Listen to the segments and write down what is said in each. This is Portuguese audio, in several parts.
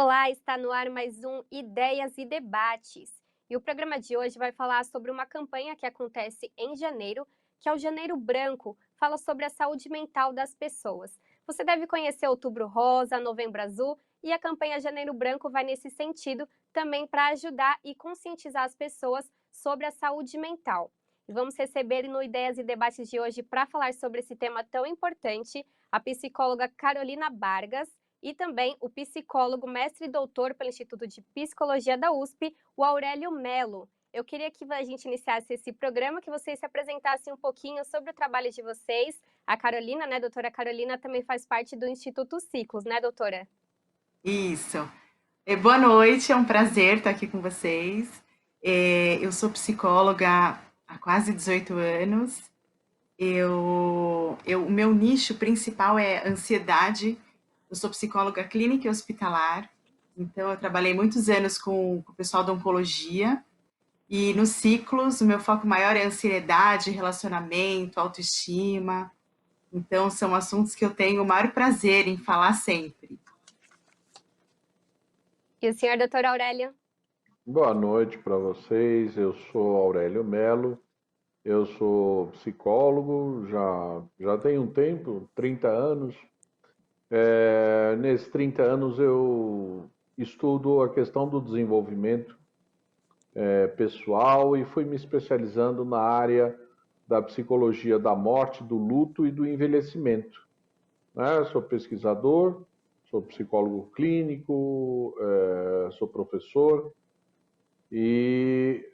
Olá, está no ar mais um Ideias e Debates. E o programa de hoje vai falar sobre uma campanha que acontece em janeiro, que é o Janeiro Branco, fala sobre a saúde mental das pessoas. Você deve conhecer Outubro Rosa, Novembro Azul, e a campanha Janeiro Branco vai nesse sentido também para ajudar e conscientizar as pessoas sobre a saúde mental. E vamos receber no Ideias e Debates de hoje para falar sobre esse tema tão importante a psicóloga Carolina Vargas, e também o psicólogo, mestre e doutor pelo Instituto de Psicologia da USP, o Aurélio Melo. Eu queria que a gente iniciasse esse programa, que vocês se apresentassem um pouquinho sobre o trabalho de vocês. A Carolina, né, doutora Carolina, também faz parte do Instituto Ciclos, né, doutora? Isso. Boa noite, é um prazer estar aqui com vocês. Eu sou psicóloga há quase 18 anos. O meu nicho principal é ansiedade. Eu sou psicóloga clínica e hospitalar. Então, eu trabalhei muitos anos com o pessoal da oncologia. E nos ciclos, o meu foco maior é ansiedade, relacionamento, autoestima. Então, são assuntos que eu tenho o maior prazer em falar sempre. E o senhor, doutor Aurélio? Boa noite para vocês. Eu sou Aurélio Melo. Eu sou psicólogo, já tenho um tempo, 30 anos. Nesses 30 anos eu estudo a questão do desenvolvimento pessoal e fui me especializando na área da psicologia da morte, do luto e do envelhecimento, né? Sou pesquisador, sou psicólogo clínico, sou professor. E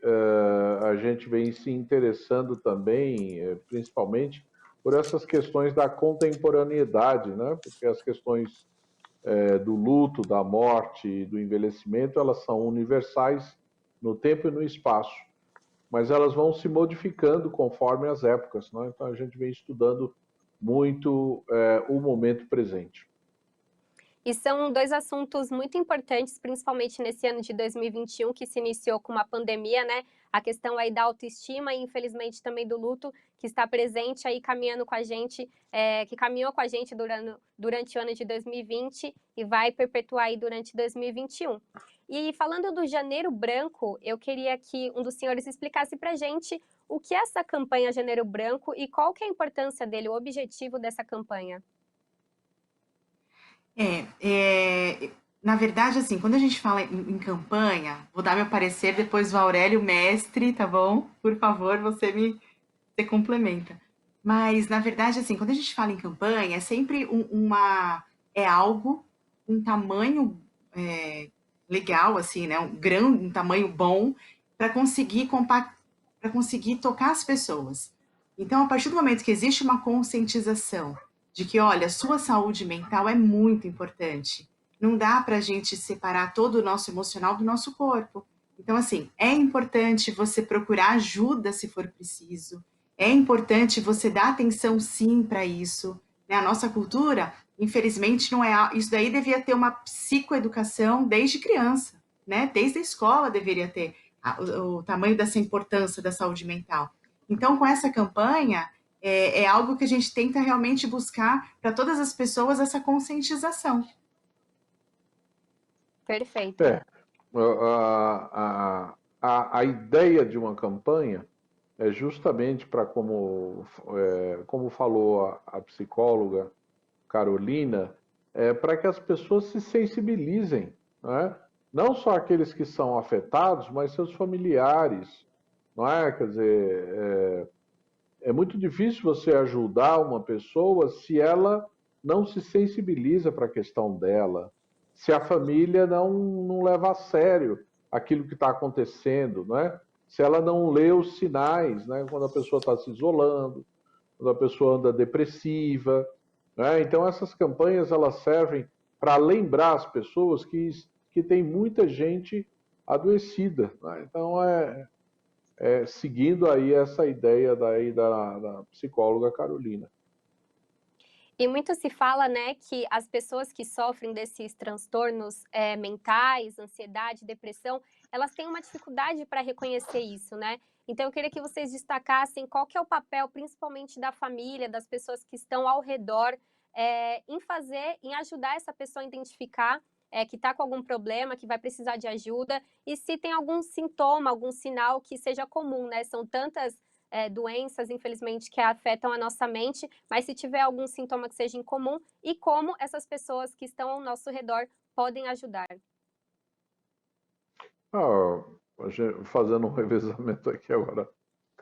a gente vem se interessando também, principalmente, por essas questões da contemporaneidade, né? Porque as questões do luto, da morte e do envelhecimento, elas são universais no tempo e no espaço, mas elas vão se modificando conforme as épocas, né? Então a gente vem estudando muito o momento presente. E são dois assuntos muito importantes, principalmente nesse ano de 2021, que se iniciou com uma pandemia, né? A questão aí da autoestima e, infelizmente, também do luto, que está presente aí caminhando com a gente, que caminhou com a gente durante o ano de 2020 e vai perpetuar aí durante 2021. E falando do Janeiro Branco, eu queria que um dos senhores explicasse para a gente o que é essa campanha Janeiro Branco e qual que é a importância dele, o objetivo dessa campanha. Na verdade, assim, quando a gente fala em campanha, vou dar meu parecer, depois o Aurélio, mestre, tá bom? Por favor, você complementa. Mas, na verdade, assim, quando a gente fala em campanha, é sempre é algo, um tamanho legal, assim, né? Um tamanho bom para para conseguir tocar as pessoas. Então, a partir do momento que existe uma conscientização de que, olha, sua saúde mental é muito importante, não dá para a gente separar todo o nosso emocional do nosso corpo. Então, assim, é importante você procurar ajuda se for preciso, é importante você dar atenção sim para isso. Né? A nossa cultura, infelizmente, não é. Isso daí devia ter uma psicoeducação desde criança, né? Desde a escola deveria ter o tamanho dessa importância da saúde mental. Então, com essa campanha, é algo que a gente tenta realmente buscar para todas as pessoas essa conscientização. Perfeito. É, a ideia de uma campanha é justamente para, como falou a psicóloga Carolina, para que as pessoas se sensibilizem, né? Não só aqueles que são afetados, mas seus familiares, não é? Quer dizer, é muito difícil você ajudar uma pessoa se ela não se sensibiliza para a questão dela, se a família não leva a sério aquilo que está acontecendo, né? Se ela não lê os sinais, né? Quando a pessoa está se isolando, quando a pessoa anda depressiva, né? Então essas campanhas elas servem para lembrar as pessoas que tem muita gente adoecida, né? Então seguindo aí essa ideia da psicóloga Carolina. E muito se fala, né, que as pessoas que sofrem desses transtornos mentais, ansiedade, depressão, elas têm uma dificuldade para reconhecer isso, né? Então eu queria que vocês destacassem qual que é o papel, principalmente da família, das pessoas que estão ao redor, em ajudar essa pessoa a identificar que está com algum problema, que vai precisar de ajuda, e se tem algum sintoma, algum sinal que seja comum, né? São tantas doenças, infelizmente, que afetam a nossa mente, mas se tiver algum sintoma que seja incomum, e como essas pessoas que estão ao nosso redor podem ajudar. Ah, fazendo um revezamento aqui agora,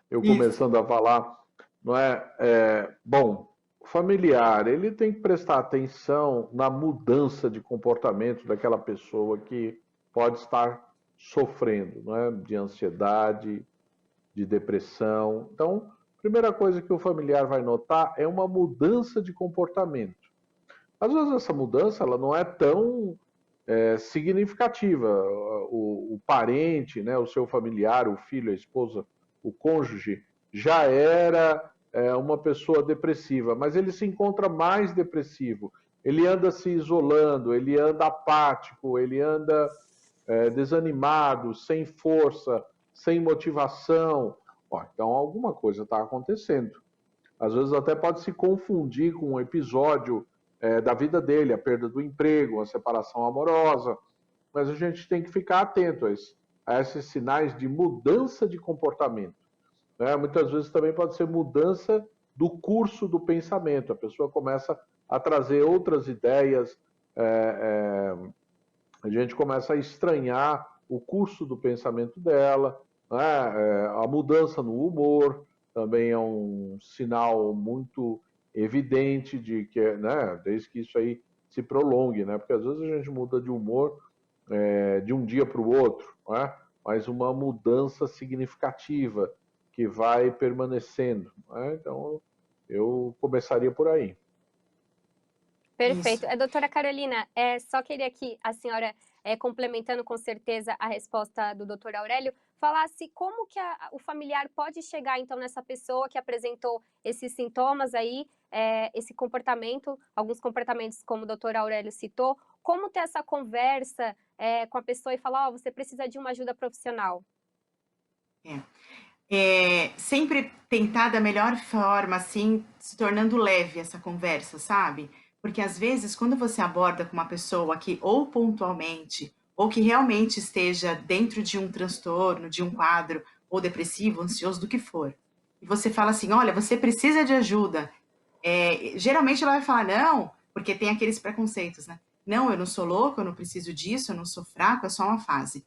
eu Isso. começando a falar, não é? Bom, o familiar, ele tem que prestar atenção na mudança de comportamento daquela pessoa que pode estar sofrendo, não é? De ansiedade, de depressão. Então, a primeira coisa que o familiar vai notar é uma mudança de comportamento. Às vezes essa mudança ela não é tão significativa. O parente, né, o seu familiar, o filho, a esposa, o cônjuge, já era uma pessoa depressiva, mas ele se encontra mais depressivo. Ele anda se isolando, ele anda apático, ele anda desanimado, sem força, sem motivação. Ó, então alguma coisa está acontecendo. Às vezes até pode se confundir com um episódio da vida dele, a perda do emprego, a separação amorosa, mas a gente tem que ficar atento a esses sinais de mudança de comportamento. Né? Muitas vezes também pode ser mudança do curso do pensamento, a pessoa começa a trazer outras ideias, a gente começa a estranhar o curso do pensamento dela, né? A mudança no humor também é um sinal muito evidente de que, né, desde que isso aí se prolongue, né? Porque às vezes a gente muda de humor de um dia para o outro, né? Mas uma mudança significativa que vai permanecendo, né? Então eu começaria por aí. Perfeito. Isso. Doutora Carolina, só queria que a senhora, complementando com certeza a resposta do doutor Aurélio, falasse como que o familiar pode chegar, então, nessa pessoa que apresentou esses sintomas aí, esse comportamento, alguns comportamentos, como o doutor Aurélio citou, como ter essa conversa com a pessoa e falar, você precisa de uma ajuda profissional. Sempre tentar da melhor forma, assim, se tornando leve essa conversa, sabe? Porque às vezes, quando você aborda com uma pessoa que ou pontualmente, ou que realmente esteja dentro de um transtorno, de um quadro, ou depressivo, ansioso, do que for, e você fala assim, olha, você precisa de ajuda, geralmente ela vai falar, não, porque tem aqueles preconceitos, né? Não, eu não sou louco, eu não preciso disso, eu não sou fraco, é só uma fase.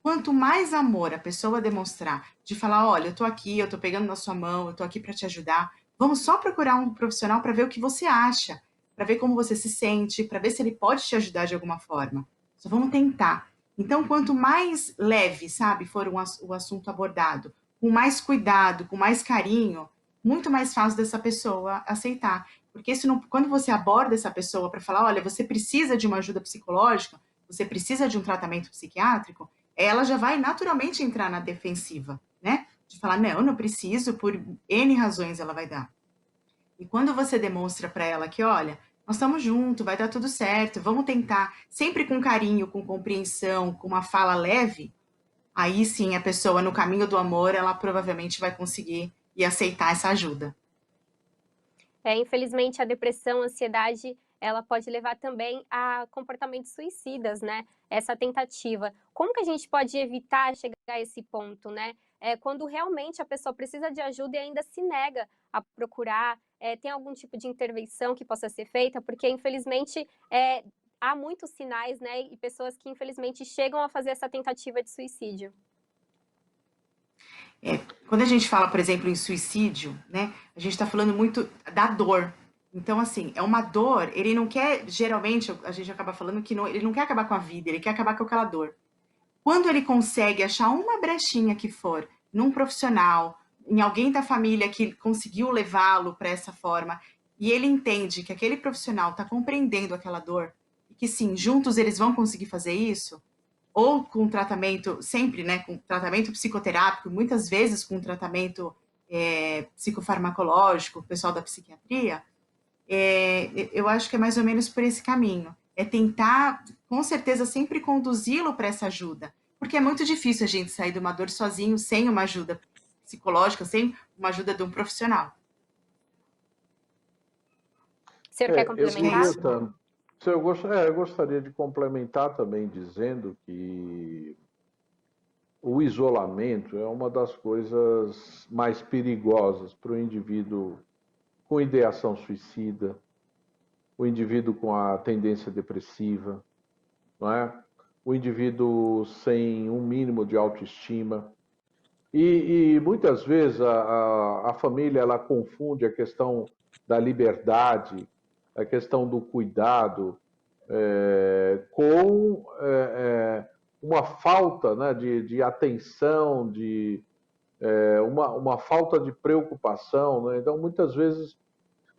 Quanto mais amor a pessoa demonstrar, de falar, olha, eu tô aqui, eu tô pegando na sua mão, eu tô aqui para te ajudar, vamos só procurar um profissional para ver o que você acha, para ver como você se sente, para ver se ele pode te ajudar de alguma forma. Só vamos tentar. Então, quanto mais leve, sabe, for o assunto abordado, com mais cuidado, com mais carinho, muito mais fácil dessa pessoa aceitar. Porque quando você aborda essa pessoa para falar, olha, você precisa de uma ajuda psicológica, você precisa de um tratamento psiquiátrico, ela já vai naturalmente entrar na defensiva, né? De falar, não, não preciso, por N razões ela vai dar. E quando você demonstra para ela que, olha, nós estamos juntos, vai dar tudo certo, vamos tentar, sempre com carinho, com compreensão, com uma fala leve, aí sim a pessoa, no caminho do amor, ela provavelmente vai conseguir e aceitar essa ajuda. Infelizmente, a depressão, a ansiedade, ela pode levar também a comportamentos suicidas, né? Essa tentativa. Como que a gente pode evitar chegar a esse ponto, né? Quando realmente a pessoa precisa de ajuda e ainda se nega a procurar, tem algum tipo de intervenção que possa ser feita? Porque, infelizmente, há muitos sinais, né? E pessoas que, infelizmente, chegam a fazer essa tentativa de suicídio. Quando a gente fala, por exemplo, em suicídio, né, a gente está falando muito da dor. Então, assim, é uma dor, ele não quer, geralmente, a gente acaba falando que ele não quer acabar com a vida, ele quer acabar com aquela dor. Quando ele consegue achar uma brechinha que for num profissional, em alguém da família que conseguiu levá-lo para essa forma, e ele entende que aquele profissional está compreendendo aquela dor, e que sim, juntos eles vão conseguir fazer isso, ou com tratamento, sempre, né, com tratamento psicoterápico, muitas vezes com tratamento psicofarmacológico, o pessoal da psiquiatria, eu acho que é mais ou menos por esse caminho. É tentar, com certeza, sempre conduzi-lo para essa ajuda. Porque é muito difícil a gente sair de uma dor sozinho, sem uma ajuda psicológica, sem uma ajuda de um profissional. O senhor quer Eu complementar? queria, Eu gostaria de complementar também dizendo que o isolamento é uma das coisas mais perigosas para o indivíduo com ideação suicida, o indivíduo com a tendência depressiva, não é? O indivíduo sem um mínimo de autoestima. E muitas vezes a família ela confunde a questão da liberdade, a questão do cuidado, com uma falta, né, de atenção, uma falta de preocupação. Né? Então, muitas vezes,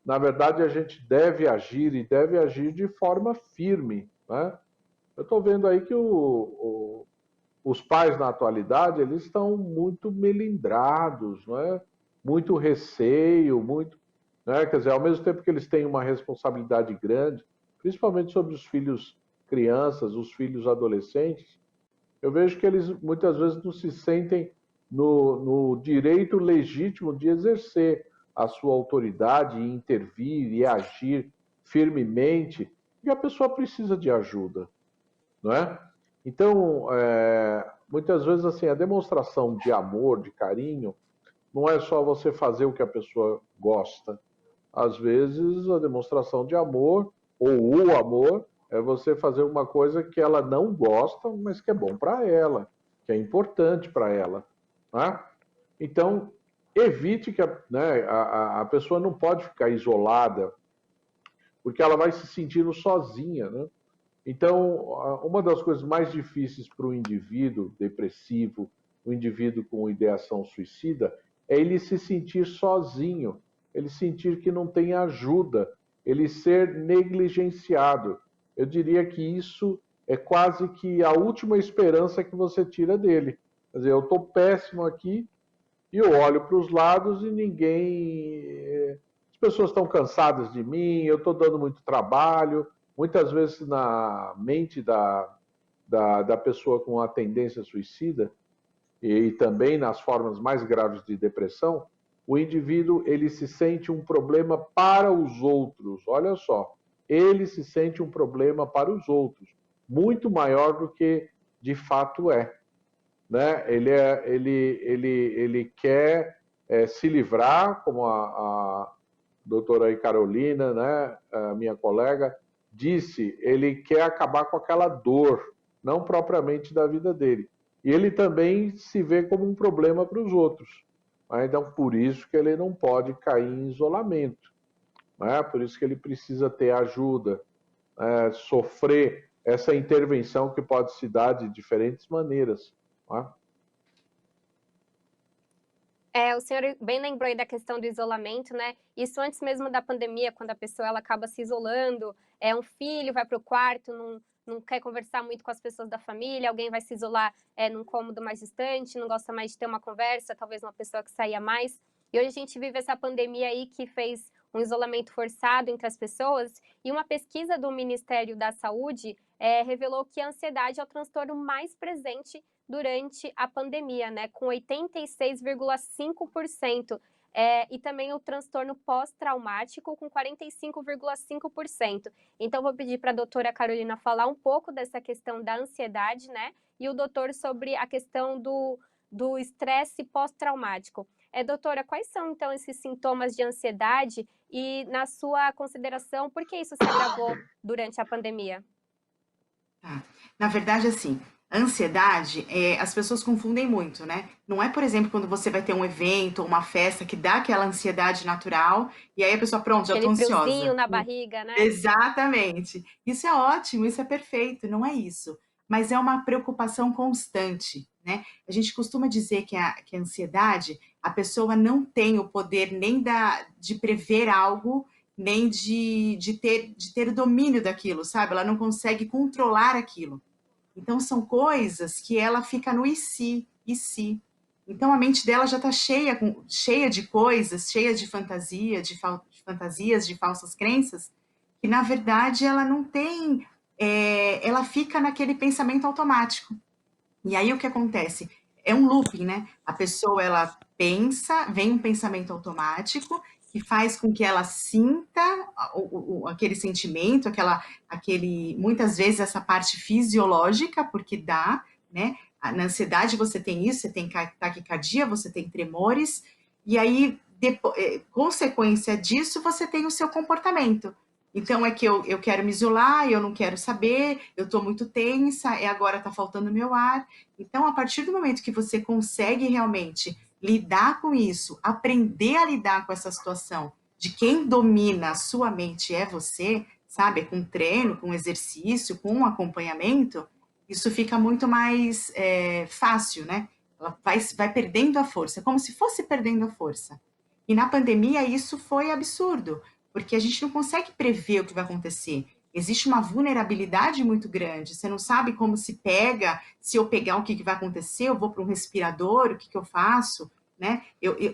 na verdade, a gente deve agir e deve agir de forma firme. Né? Eu estou vendo aí que os pais na atualidade eles estão muito melindrados, não é? Muito receio, muito, né? Quer dizer, ao mesmo tempo que eles têm uma responsabilidade grande, principalmente sobre os filhos crianças, os filhos adolescentes, eu vejo que eles muitas vezes não se sentem no direito legítimo de exercer a sua autoridade e intervir e agir firmemente, e a pessoa precisa de ajuda, não é? Então, muitas vezes assim, a demonstração de amor, de carinho, não é só você fazer o que a pessoa gosta. Às vezes, a demonstração de amor, ou o amor, é você fazer uma coisa que ela não gosta, mas que é bom para ela, que é importante para ela. Né? Então, evite que né, a pessoa não pode ficar isolada, porque ela vai se sentindo sozinha, né? Então, uma das coisas mais difíceis para o indivíduo depressivo, o indivíduo com ideação suicida, é ele se sentir sozinho, ele sentir que não tem ajuda, ele ser negligenciado. Eu diria que isso é quase que a última esperança que você tira dele. Quer dizer, eu estou péssimo aqui e eu olho para os lados e ninguém. As pessoas estão cansadas de mim, eu estou dando muito trabalho. Muitas vezes na mente da pessoa com a tendência suicida e também nas formas mais graves de depressão, o indivíduo ele se sente um problema para os outros. Olha só, ele se sente um problema para os outros, muito maior do que de fato é. Né? Ele quer se livrar, como a doutora aí Carolina, né, a minha colega, disse, ele quer acabar com aquela dor, não propriamente da vida dele. E ele também se vê como um problema para os outros. Né? Então, por isso que ele não pode cair em isolamento. Né? Por isso que ele precisa ter ajuda, sofrer essa intervenção que pode se dar de diferentes maneiras. Né? O senhor bem lembrou aí da questão do isolamento, né? Isso antes mesmo da pandemia, quando a pessoa ela acaba se isolando, um filho vai para o quarto, não quer conversar muito com as pessoas da família, alguém vai se isolar num cômodo mais distante, não gosta mais de ter uma conversa, talvez uma pessoa que saía mais. E hoje a gente vive essa pandemia aí que fez um isolamento forçado entre as pessoas, e uma pesquisa do Ministério da Saúde revelou que a ansiedade é o transtorno mais presente durante a pandemia, né, com 86,5%, e também o transtorno pós-traumático com 45,5%. Então, vou pedir para a doutora Carolina falar um pouco dessa questão da ansiedade, né, e o doutor sobre a questão do estresse pós-traumático. Doutora, quais são, então, esses sintomas de ansiedade e, na sua consideração, por que isso se agravou durante a pandemia? Tá. Na verdade, assim, a ansiedade, as pessoas confundem muito, né? Não é, por exemplo, quando você vai ter um evento ou uma festa que dá aquela ansiedade natural e aí a pessoa, pronto, já tô Aquele friozinho ansiosa. na barriga, né? Exatamente. Isso é ótimo, isso é perfeito, não é isso. Mas é uma preocupação constante, né? A gente costuma dizer que a ansiedade, a pessoa não tem o poder nem de prever algo, nem de ter o domínio daquilo, sabe? Ela não consegue controlar aquilo. Então, são coisas que ela fica no e se, e se. Então, a mente dela já está cheia de coisas, cheia de fantasia, de fantasias, de falsas crenças, que, na verdade, ela não tem... ela fica naquele pensamento automático. E aí, o que acontece? É um looping, né? A pessoa, ela pensa, vem um pensamento automático, que faz com que ela sinta aquele sentimento, muitas vezes essa parte fisiológica, porque dá, né? Na ansiedade você tem isso, você tem taquicardia, você tem tremores, e aí, consequência disso, você tem o seu comportamento. Então, é que eu quero me isolar, eu não quero saber, eu estou muito tensa, agora está faltando meu ar. Então, a partir do momento que você consegue realmente lidar com isso, aprender a lidar com essa situação, de quem domina a sua mente é você, sabe? Com treino, com exercício, com acompanhamento, isso fica muito mais fácil, né? Ela vai perdendo a força, como se fosse perdendo a força. E na pandemia isso foi absurdo, porque a gente não consegue prever o que vai acontecer. Existe uma vulnerabilidade muito grande. Você não sabe como se pega, se eu pegar o que vai acontecer, eu vou para um respirador, o que eu faço, né?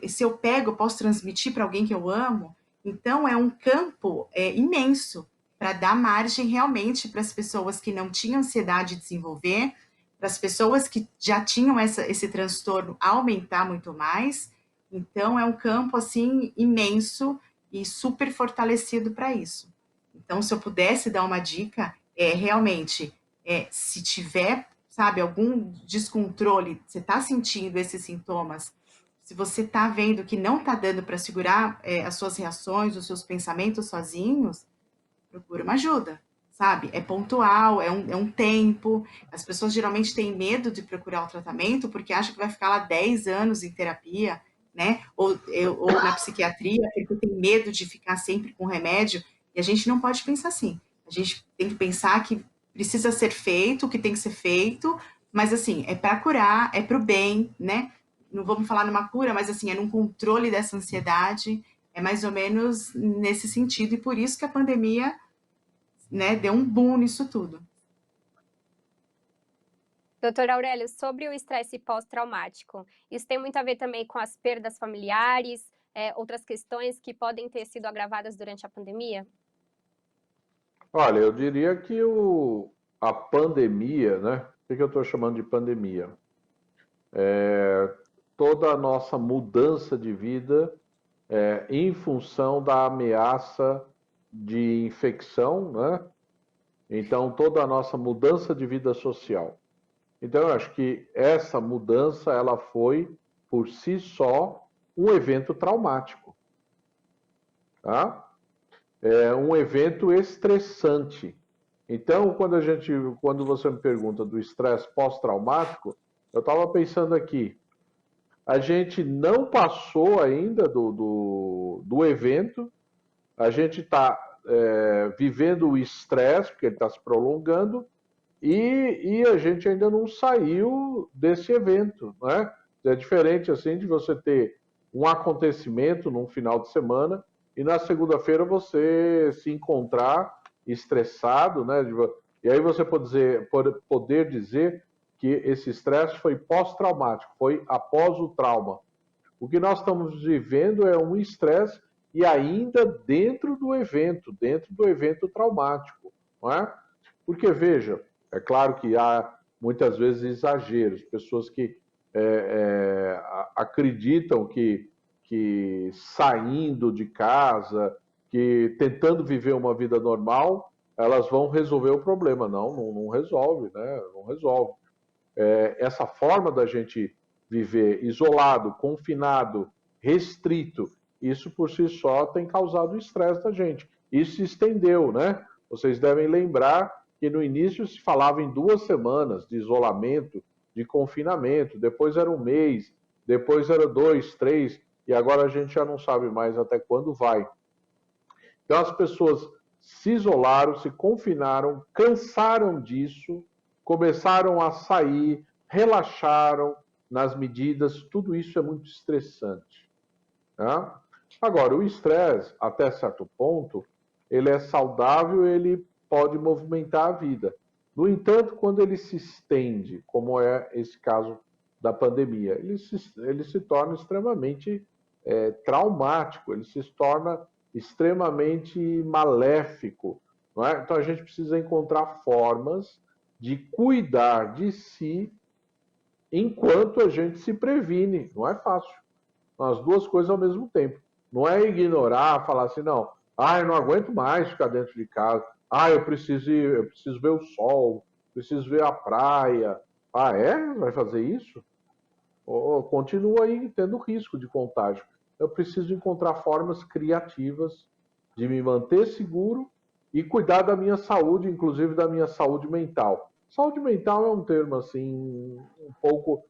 Se eu pego, eu posso transmitir para alguém que eu amo. Então é um campo imenso para dar margem realmente para as pessoas que não tinham ansiedade de desenvolver, para as pessoas que já tinham esse transtorno aumentar muito mais. Então, é um campo, assim, imenso e super fortalecido para isso. Então, se eu pudesse dar uma dica, realmente, se tiver, sabe, algum descontrole, você está sentindo esses sintomas, se você está vendo que não está dando para segurar as suas reações, os seus pensamentos sozinhos, procura uma ajuda, sabe? É pontual, é um tempo. As pessoas geralmente têm medo de procurar o tratamento porque acham que vai ficar lá 10 anos em terapia, né? Ou na psiquiatria, porque tem medo de ficar sempre com remédio. E a gente não pode pensar assim. A gente tem que pensar que precisa ser feito, o que tem que ser feito, mas assim, é para curar, é para o bem, né? Não vamos falar numa cura, mas assim, é num controle dessa ansiedade, é mais ou menos nesse sentido, e por isso que a pandemia, né, deu um boom nisso tudo. Doutor Aurélio, sobre o estresse pós-traumático, isso tem muito a ver também com as perdas familiares, outras questões que podem ter sido agravadas durante a pandemia? Olha, eu diria que a pandemia, né? O que eu estou chamando de pandemia? Toda a nossa mudança de vida em função da ameaça de infecção, né? Então, toda a nossa mudança de vida social. Então, eu acho que essa mudança, ela foi, por si só, um evento traumático, tá? É um evento estressante. Então, quando você me pergunta do estresse pós-traumático, eu estava pensando aqui, a gente não passou ainda do evento, a gente está vivendo o estresse, porque ele está se prolongando, e a gente ainda não saiu desse evento, né? É diferente assim de você ter um acontecimento num final de semana e na segunda-feira você se encontrar estressado, né? E aí você poder dizer que esse estresse foi pós-traumático, foi após o trauma. O que nós estamos vivendo é um estresse e ainda dentro do evento traumático, não é? Porque, veja, é claro que há muitas vezes exageros, pessoas que acreditam que saindo de casa, que tentando viver uma vida normal, elas vão resolver o problema. Não resolve, né? Não resolve. Essa forma da gente viver isolado, confinado, restrito, isso por si só tem causado estresse da gente. Isso se estendeu, né? Vocês devem lembrar que no início se falava em 2 semanas de isolamento, de confinamento, depois era 1 mês, depois era 2, 3, e agora a gente já não sabe mais até quando vai. Então as pessoas se isolaram, se confinaram, cansaram disso, começaram a sair, relaxaram nas medidas, tudo isso é muito estressante. Tá? Agora, o estresse, até certo ponto, ele é saudável, ele pode movimentar a vida. No entanto, quando ele se estende, como é esse caso da pandemia, ele se torna extremamente traumático, ele se torna extremamente maléfico. Não é? Então a gente precisa encontrar formas de cuidar de si enquanto a gente se previne. Não é fácil. As 2 coisas ao mesmo tempo. Não é ignorar, falar assim, não, eu não aguento mais ficar dentro de casa. Eu preciso ir, eu preciso ver o sol, preciso ver a praia. Vai fazer isso? Continua aí tendo risco de contágio. Eu preciso encontrar formas criativas de me manter seguro e cuidar da minha saúde, inclusive da minha saúde mental. Saúde mental é um termo assim, um pouco,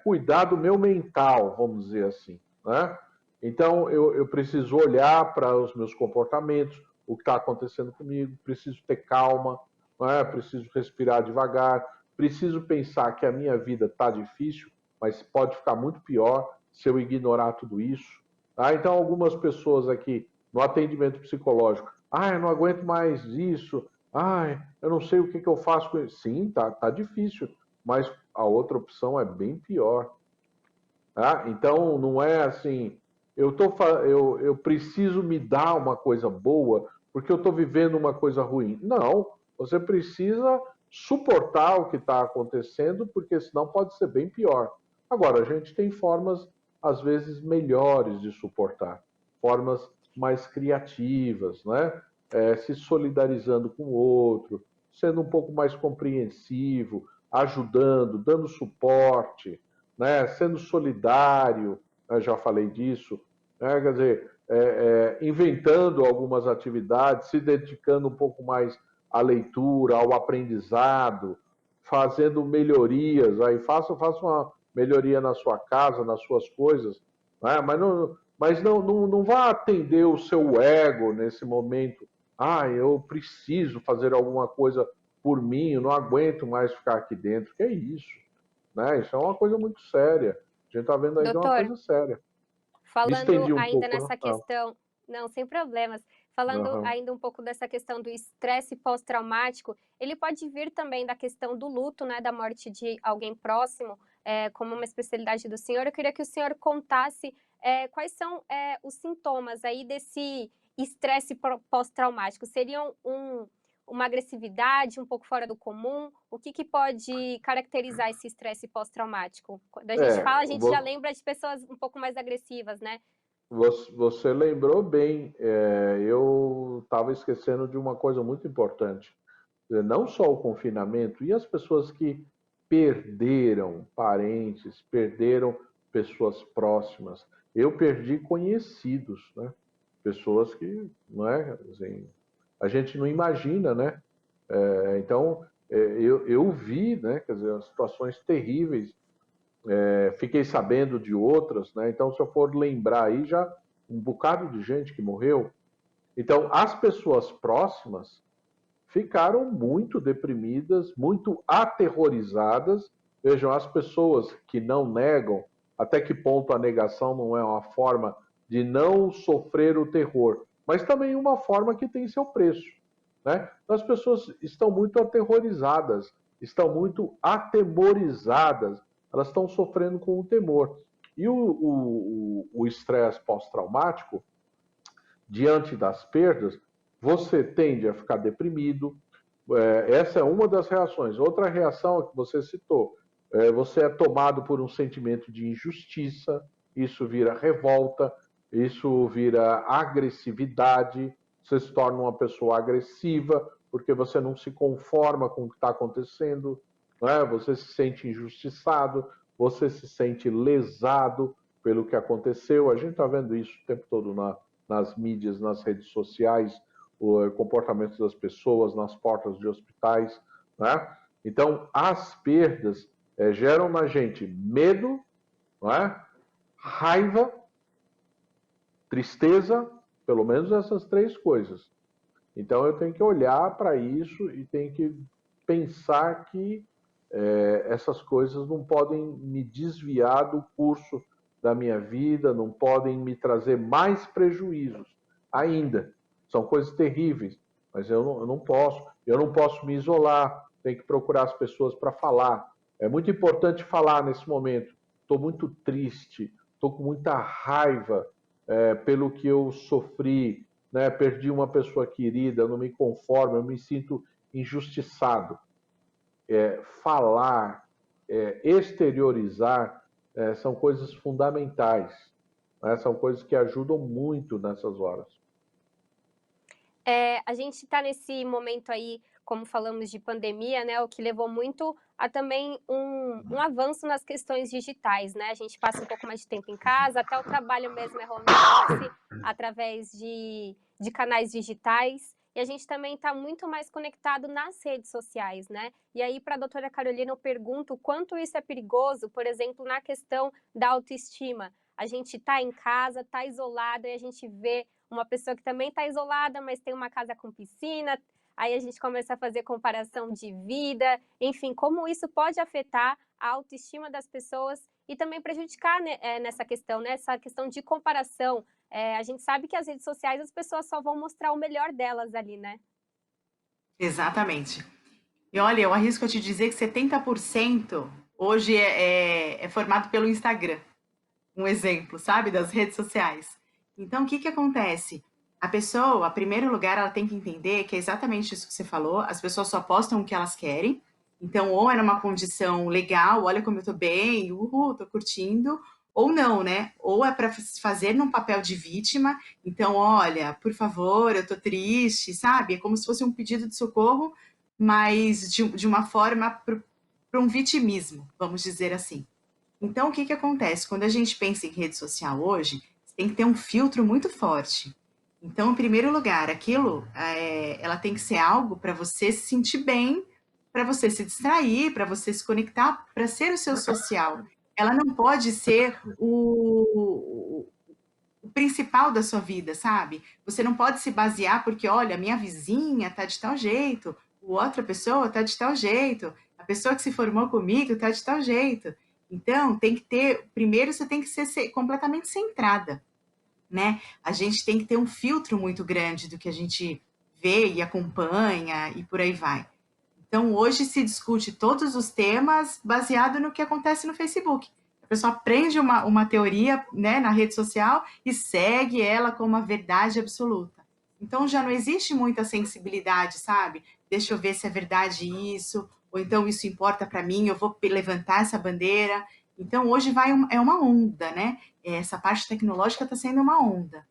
cuidar do meu mental, vamos dizer assim, né? Então eu preciso olhar para os meus comportamentos, o que está acontecendo comigo, preciso ter calma, né? Preciso respirar devagar, preciso pensar que a minha vida está difícil, mas pode ficar muito pior se eu ignorar tudo isso. Tá? Então, algumas pessoas aqui no atendimento psicológico, eu não aguento mais isso, eu não sei o que eu faço com isso. Sim, tá difícil, mas a outra opção é bem pior. Tá? Então, não é assim, eu preciso me dar uma coisa boa porque eu estou vivendo uma coisa ruim. Não, você precisa suportar o que está acontecendo, porque senão pode ser bem pior. Agora, a gente tem formas, às vezes, melhores de suportar, formas mais criativas, né? Se solidarizando com o outro, sendo um pouco mais compreensivo, ajudando, dando suporte, né? Sendo solidário, né? Já falei disso, né? Quer dizer, inventando algumas atividades, se dedicando um pouco mais à leitura, ao aprendizado, fazendo melhorias, aí faça uma melhoria na sua casa, nas suas coisas, né? Mas não vá atender o seu ego nesse momento. Eu preciso fazer alguma coisa por mim, eu não aguento mais ficar aqui dentro. Que é isso? Né? Isso é uma coisa muito séria. A gente está vendo aí de uma Doutor, coisa séria. Me falando estendi um ainda pouco, nessa questão, não, sem problemas. Falando Aham. ainda um pouco dessa questão do estresse pós-traumático, ele pode vir também da questão do luto, né, da morte de alguém próximo, como uma especialidade do senhor. Eu queria que o senhor contasse quais são os sintomas aí desse estresse pós-traumático. Seriam uma agressividade um pouco fora do comum? O que pode caracterizar esse estresse pós-traumático? Quando a gente fala, a gente já lembra de pessoas um pouco mais agressivas, né? Você lembrou bem. Eu estava esquecendo de uma coisa muito importante. Não só o confinamento, e as pessoas que perderam parentes, perderam pessoas próximas. Eu perdi conhecidos, né? Pessoas que, não é, assim, a gente não imagina, né? Então, eu vi, né? Quer dizer, situações terríveis. Fiquei sabendo de outras, né? Então, se eu for lembrar aí, já um bocado de gente que morreu. Então, as pessoas próximas ficaram muito deprimidas, muito aterrorizadas. Vejam, as pessoas que não negam, até que ponto a negação não é uma forma de não sofrer o terror, mas também uma forma que tem seu preço. Né? Então, as pessoas estão muito aterrorizadas, estão muito atemorizadas, elas estão sofrendo com o temor. E o estresse pós-traumático, diante das perdas, você tende a ficar deprimido. Essa é uma das reações. Outra reação é que você citou. Você é tomado por um sentimento de injustiça, isso vira revolta, isso vira agressividade, você se torna uma pessoa agressiva, porque você não se conforma com o que está acontecendo, né? Você se sente injustiçado, você se sente lesado pelo que aconteceu. A gente está vendo isso o tempo todo nas mídias, nas redes sociais, o comportamento das pessoas nas portas de hospitais, né? Então, as perdas geram na gente medo, não é? Raiva, tristeza, pelo menos essas três coisas. Então, eu tenho que olhar para isso e tenho que pensar que essas coisas não podem me desviar do curso da minha vida, não podem me trazer mais prejuízos ainda. São coisas terríveis, mas eu não posso. Eu não posso me isolar, tenho que procurar as pessoas para falar. É muito importante falar nesse momento. Estou muito triste, estou com muita raiva pelo que eu sofri, né? Perdi uma pessoa querida, eu não me conformo, eu me sinto injustiçado. Falar, exteriorizar, são coisas fundamentais. né? São coisas que ajudam muito nessas horas. A gente está nesse momento aí, como falamos de pandemia, né, o que levou muito a também um avanço nas questões digitais, né? A gente passa um pouco mais de tempo em casa, até o trabalho mesmo é home office, através de canais digitais, e a gente também está muito mais conectado nas redes sociais, né? E aí, para a doutora Carolina, eu pergunto o quanto isso é perigoso, por exemplo, na questão da autoestima. A gente está em casa, está isolado, e a gente vê uma pessoa que também está isolada, mas tem uma casa com piscina, aí a gente começa a fazer comparação de vida, enfim, como isso pode afetar a autoestima das pessoas e também prejudicar, né, nessa questão, né, essa questão de comparação. A gente sabe que as redes sociais as pessoas só vão mostrar o melhor delas ali, né? Exatamente. E olha, eu arrisco a te dizer que 70% hoje é formado pelo Instagram. Um exemplo, sabe, das redes sociais. Então, o que que acontece? A pessoa, em primeiro lugar, ela tem que entender que é exatamente isso que você falou, as pessoas só postam o que elas querem, então, ou é numa condição legal, olha como eu tô bem, uhul, tô curtindo, ou não, né? Ou é para fazer num papel de vítima, então, olha, por favor, eu tô triste, sabe? É como se fosse um pedido de socorro, mas de uma forma para um vitimismo, vamos dizer assim. Então, o que que acontece? Quando a gente pensa em rede social hoje, você tem que ter um filtro muito forte. Então, em primeiro lugar, aquilo, ela tem que ser algo para você se sentir bem, para você se distrair, para você se conectar, para ser o seu social. Ela não pode ser o principal da sua vida, sabe? Você não pode se basear porque, olha, minha vizinha tá de tal jeito, outra pessoa tá de tal jeito, a pessoa que se formou comigo tá de tal jeito. Então, tem que ter, primeiro você tem que ser completamente centrada, né? A gente tem que ter um filtro muito grande do que a gente vê e acompanha e por aí vai. Então, hoje se discute todos os temas baseado no que acontece no Facebook. A pessoa aprende uma teoria, né, na rede social e segue ela como uma verdade absoluta. Então, já não existe muita sensibilidade, sabe? Deixa eu ver se é verdade isso, ou então isso importa para mim, eu vou levantar essa bandeira. Então, hoje é uma onda, né? Essa parte tecnológica está sendo uma onda.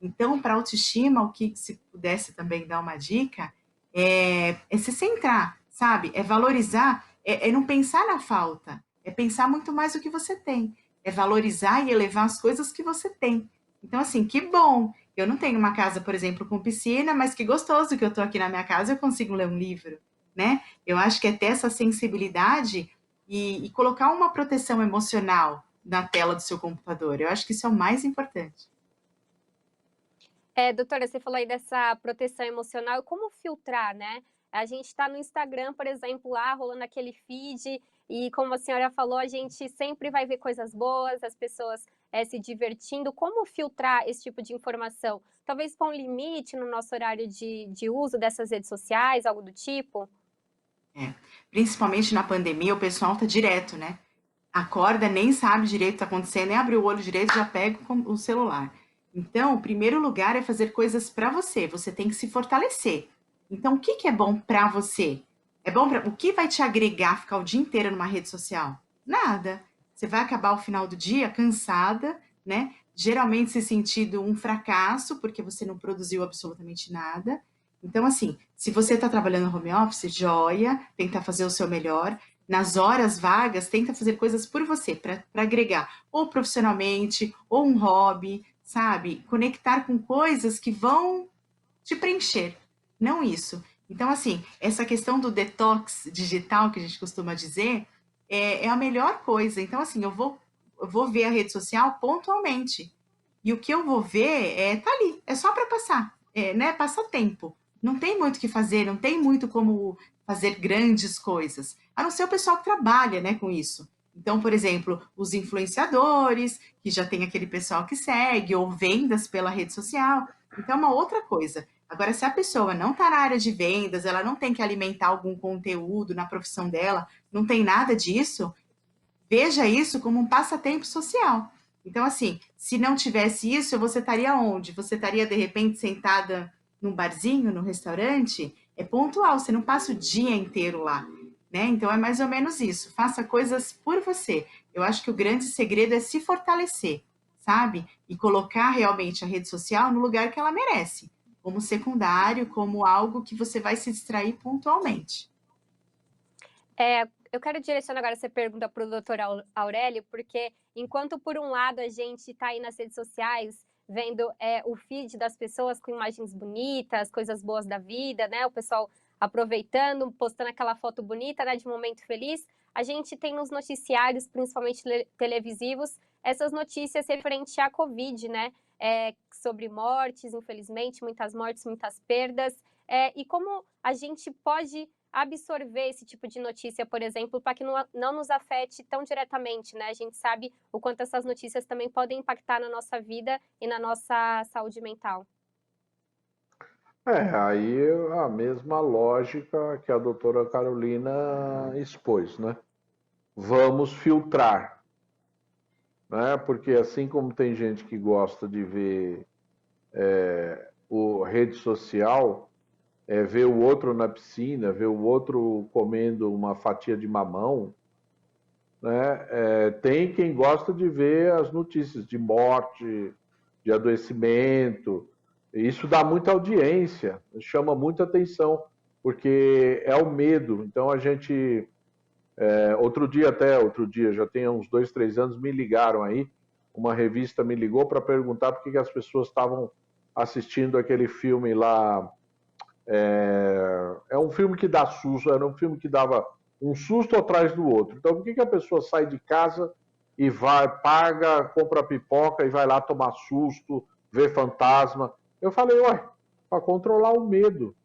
Então, para autoestima, o que se pudesse também dar uma dica é se centrar, sabe? É valorizar, é não pensar na falta, é pensar muito mais o que você tem, é valorizar e elevar as coisas que você tem. Então, assim, que bom! Eu não tenho uma casa, por exemplo, com piscina, mas que gostoso que eu estou aqui na minha casa, eu consigo ler um livro, né? Eu acho que é ter essa sensibilidade e colocar uma proteção emocional na tela do seu computador. Eu acho que isso é o mais importante. Doutora, você falou aí dessa proteção emocional, como filtrar, né? A gente está no Instagram, por exemplo, lá rolando aquele feed, e como a senhora falou, a gente sempre vai ver coisas boas, as pessoas se divertindo. Como filtrar esse tipo de informação? Talvez com um limite no nosso horário de uso dessas redes sociais, algo do tipo? É. Principalmente na pandemia, o pessoal tá direto, né? Acorda, nem sabe direito o que está acontecendo, nem abre o olho direito, já pega o celular. Então, o primeiro lugar é fazer coisas para você. Você tem que se fortalecer. Então, o que que é bom para você? É bom para o que vai te agregar ficar o dia inteiro numa rede social? Nada. Você vai acabar o final do dia cansada, né? Geralmente se sentindo um fracasso porque você não produziu absolutamente nada. Então, assim, se você está trabalhando no home office, joia, tenta fazer o seu melhor. Nas horas vagas, tenta fazer coisas por você, para agregar, ou profissionalmente, ou um hobby, sabe? Conectar com coisas que vão te preencher, não isso. Então, assim, essa questão do detox digital, que a gente costuma dizer, é a melhor coisa. Então, assim, eu vou ver a rede social pontualmente. E o que eu vou ver tá ali, é só para passar, né? Passatempo. Não tem muito o que fazer, não tem muito como fazer grandes coisas, a não ser o pessoal que trabalha, né, com isso. Então, por exemplo, os influenciadores, que já tem aquele pessoal que segue, ou vendas pela rede social. Então, é uma outra coisa. Agora, se a pessoa não está na área de vendas, ela não tem que alimentar algum conteúdo na profissão dela, não tem nada disso, veja isso como um passatempo social. Então, assim, se não tivesse isso, você estaria onde? Você estaria, de repente, sentada num barzinho, num restaurante? É pontual, você não passa o dia inteiro lá, né? Então, é mais ou menos isso. Faça coisas por você. Eu acho que o grande segredo é se fortalecer. sabe? E colocar realmente a rede social no lugar que ela merece, como secundário, como algo que você vai se distrair pontualmente. Eu quero direcionar agora essa pergunta para o doutor Aurélio, porque enquanto por um lado a gente está aí nas redes sociais vendo o feed das pessoas com imagens bonitas, coisas boas da vida, né? O pessoal aproveitando, postando aquela foto bonita, né, de momento feliz, a gente tem nos noticiários, principalmente televisivos, essas notícias referentes à Covid, né? Sobre mortes, infelizmente, muitas mortes, muitas perdas. E como a gente pode absorver esse tipo de notícia, por exemplo, para que não nos afete tão diretamente, né? A gente sabe o quanto essas notícias também podem impactar na nossa vida e na nossa saúde mental. Aí a mesma lógica que a doutora Carolina expôs, né? Vamos filtrar, né? Porque assim como tem gente que gosta de ver rede social, ver o outro na piscina, ver o outro comendo uma fatia de mamão, né? Tem quem gosta de ver as notícias de morte, de adoecimento. Isso dá muita audiência, chama muita atenção, porque é o medo. Então a gente, outro dia, já tem uns 2, 3 anos, me ligaram aí, uma revista me ligou para perguntar por que as pessoas estavam assistindo aquele filme lá. É um filme que dá susto, era um filme que dava um susto atrás do outro. Então, por que a pessoa sai de casa e vai, paga, compra pipoca e vai lá tomar susto, ver fantasma? Eu falei, ué, para controlar o medo.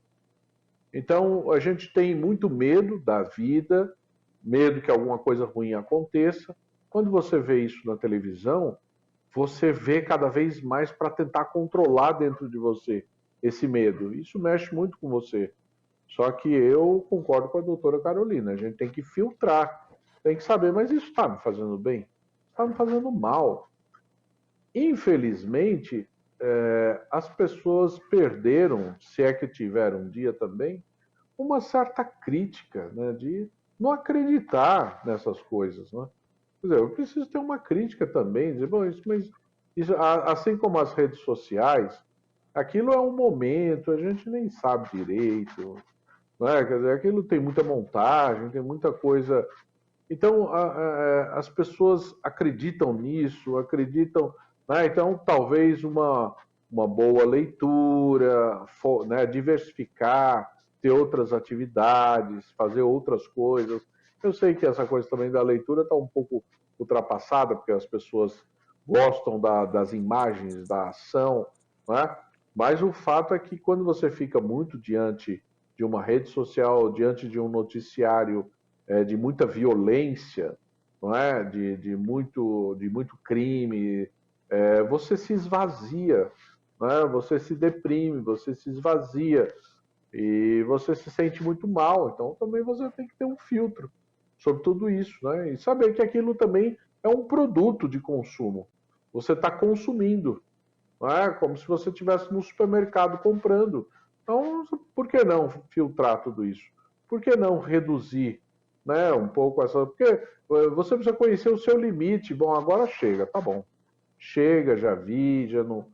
Então, a gente tem muito medo da vida, medo que alguma coisa ruim aconteça. Quando você vê isso na televisão, você vê cada vez mais para tentar controlar dentro de você esse medo. Isso mexe muito com você. Só que eu concordo com a doutora Carolina, a gente tem que filtrar, tem que saber, mas isso está me fazendo bem? Está me fazendo mal. Infelizmente, as pessoas perderam, se é que tiveram um dia também, uma certa crítica, né, de não acreditar nessas coisas. Né? Quer dizer, eu preciso ter uma crítica também, dizer, bom, isso, assim como as redes sociais, aquilo é um momento, a gente nem sabe direito, não é? Quer dizer, aquilo tem muita montagem, tem muita coisa. Então, as pessoas acreditam nisso, acreditam. Né? Então, talvez uma boa leitura, né? Diversificar, ter outras atividades, fazer outras coisas. Eu sei que essa coisa também da leitura está um pouco ultrapassada, porque as pessoas gostam das imagens, da ação, né? Mas o fato é que quando você fica muito diante de uma rede social, diante de um noticiário de muita violência, não é? De muito crime, você se esvazia, não é? Você se deprime, você se esvazia e você se sente muito mal. Então também você tem que ter um filtro sobre tudo isso, né? E saber que aquilo também é um produto de consumo. Você está consumindo, não é? Como se você estivesse no supermercado comprando. Então, por que não filtrar tudo isso? Por que não reduzir, né, um pouco essa... Porque você precisa conhecer o seu limite. Bom, agora chega, tá bom. Chega, já vi, já não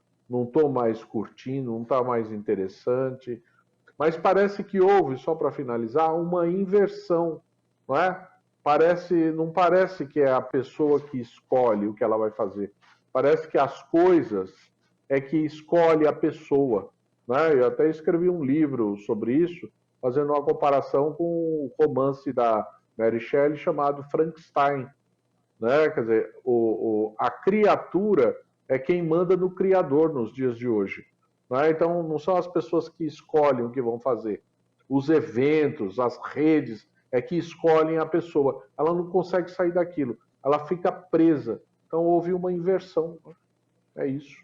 estou mais curtindo, não está mais interessante. Mas parece que houve, só para finalizar, uma inversão, não é? Não parece que é a pessoa que escolhe o que ela vai fazer. Parece que as coisas é que escolhe a pessoa. Né? Eu até escrevi um livro sobre isso, fazendo uma comparação com o romance da Mary Shelley chamado Frankenstein. Né? Quer dizer, a criatura é quem manda no criador nos dias de hoje. Né? Então, não são as pessoas que escolhem o que vão fazer. Os eventos, as redes, é que escolhem a pessoa. Ela não consegue sair daquilo. Ela fica presa. Então, houve uma inversão. É isso.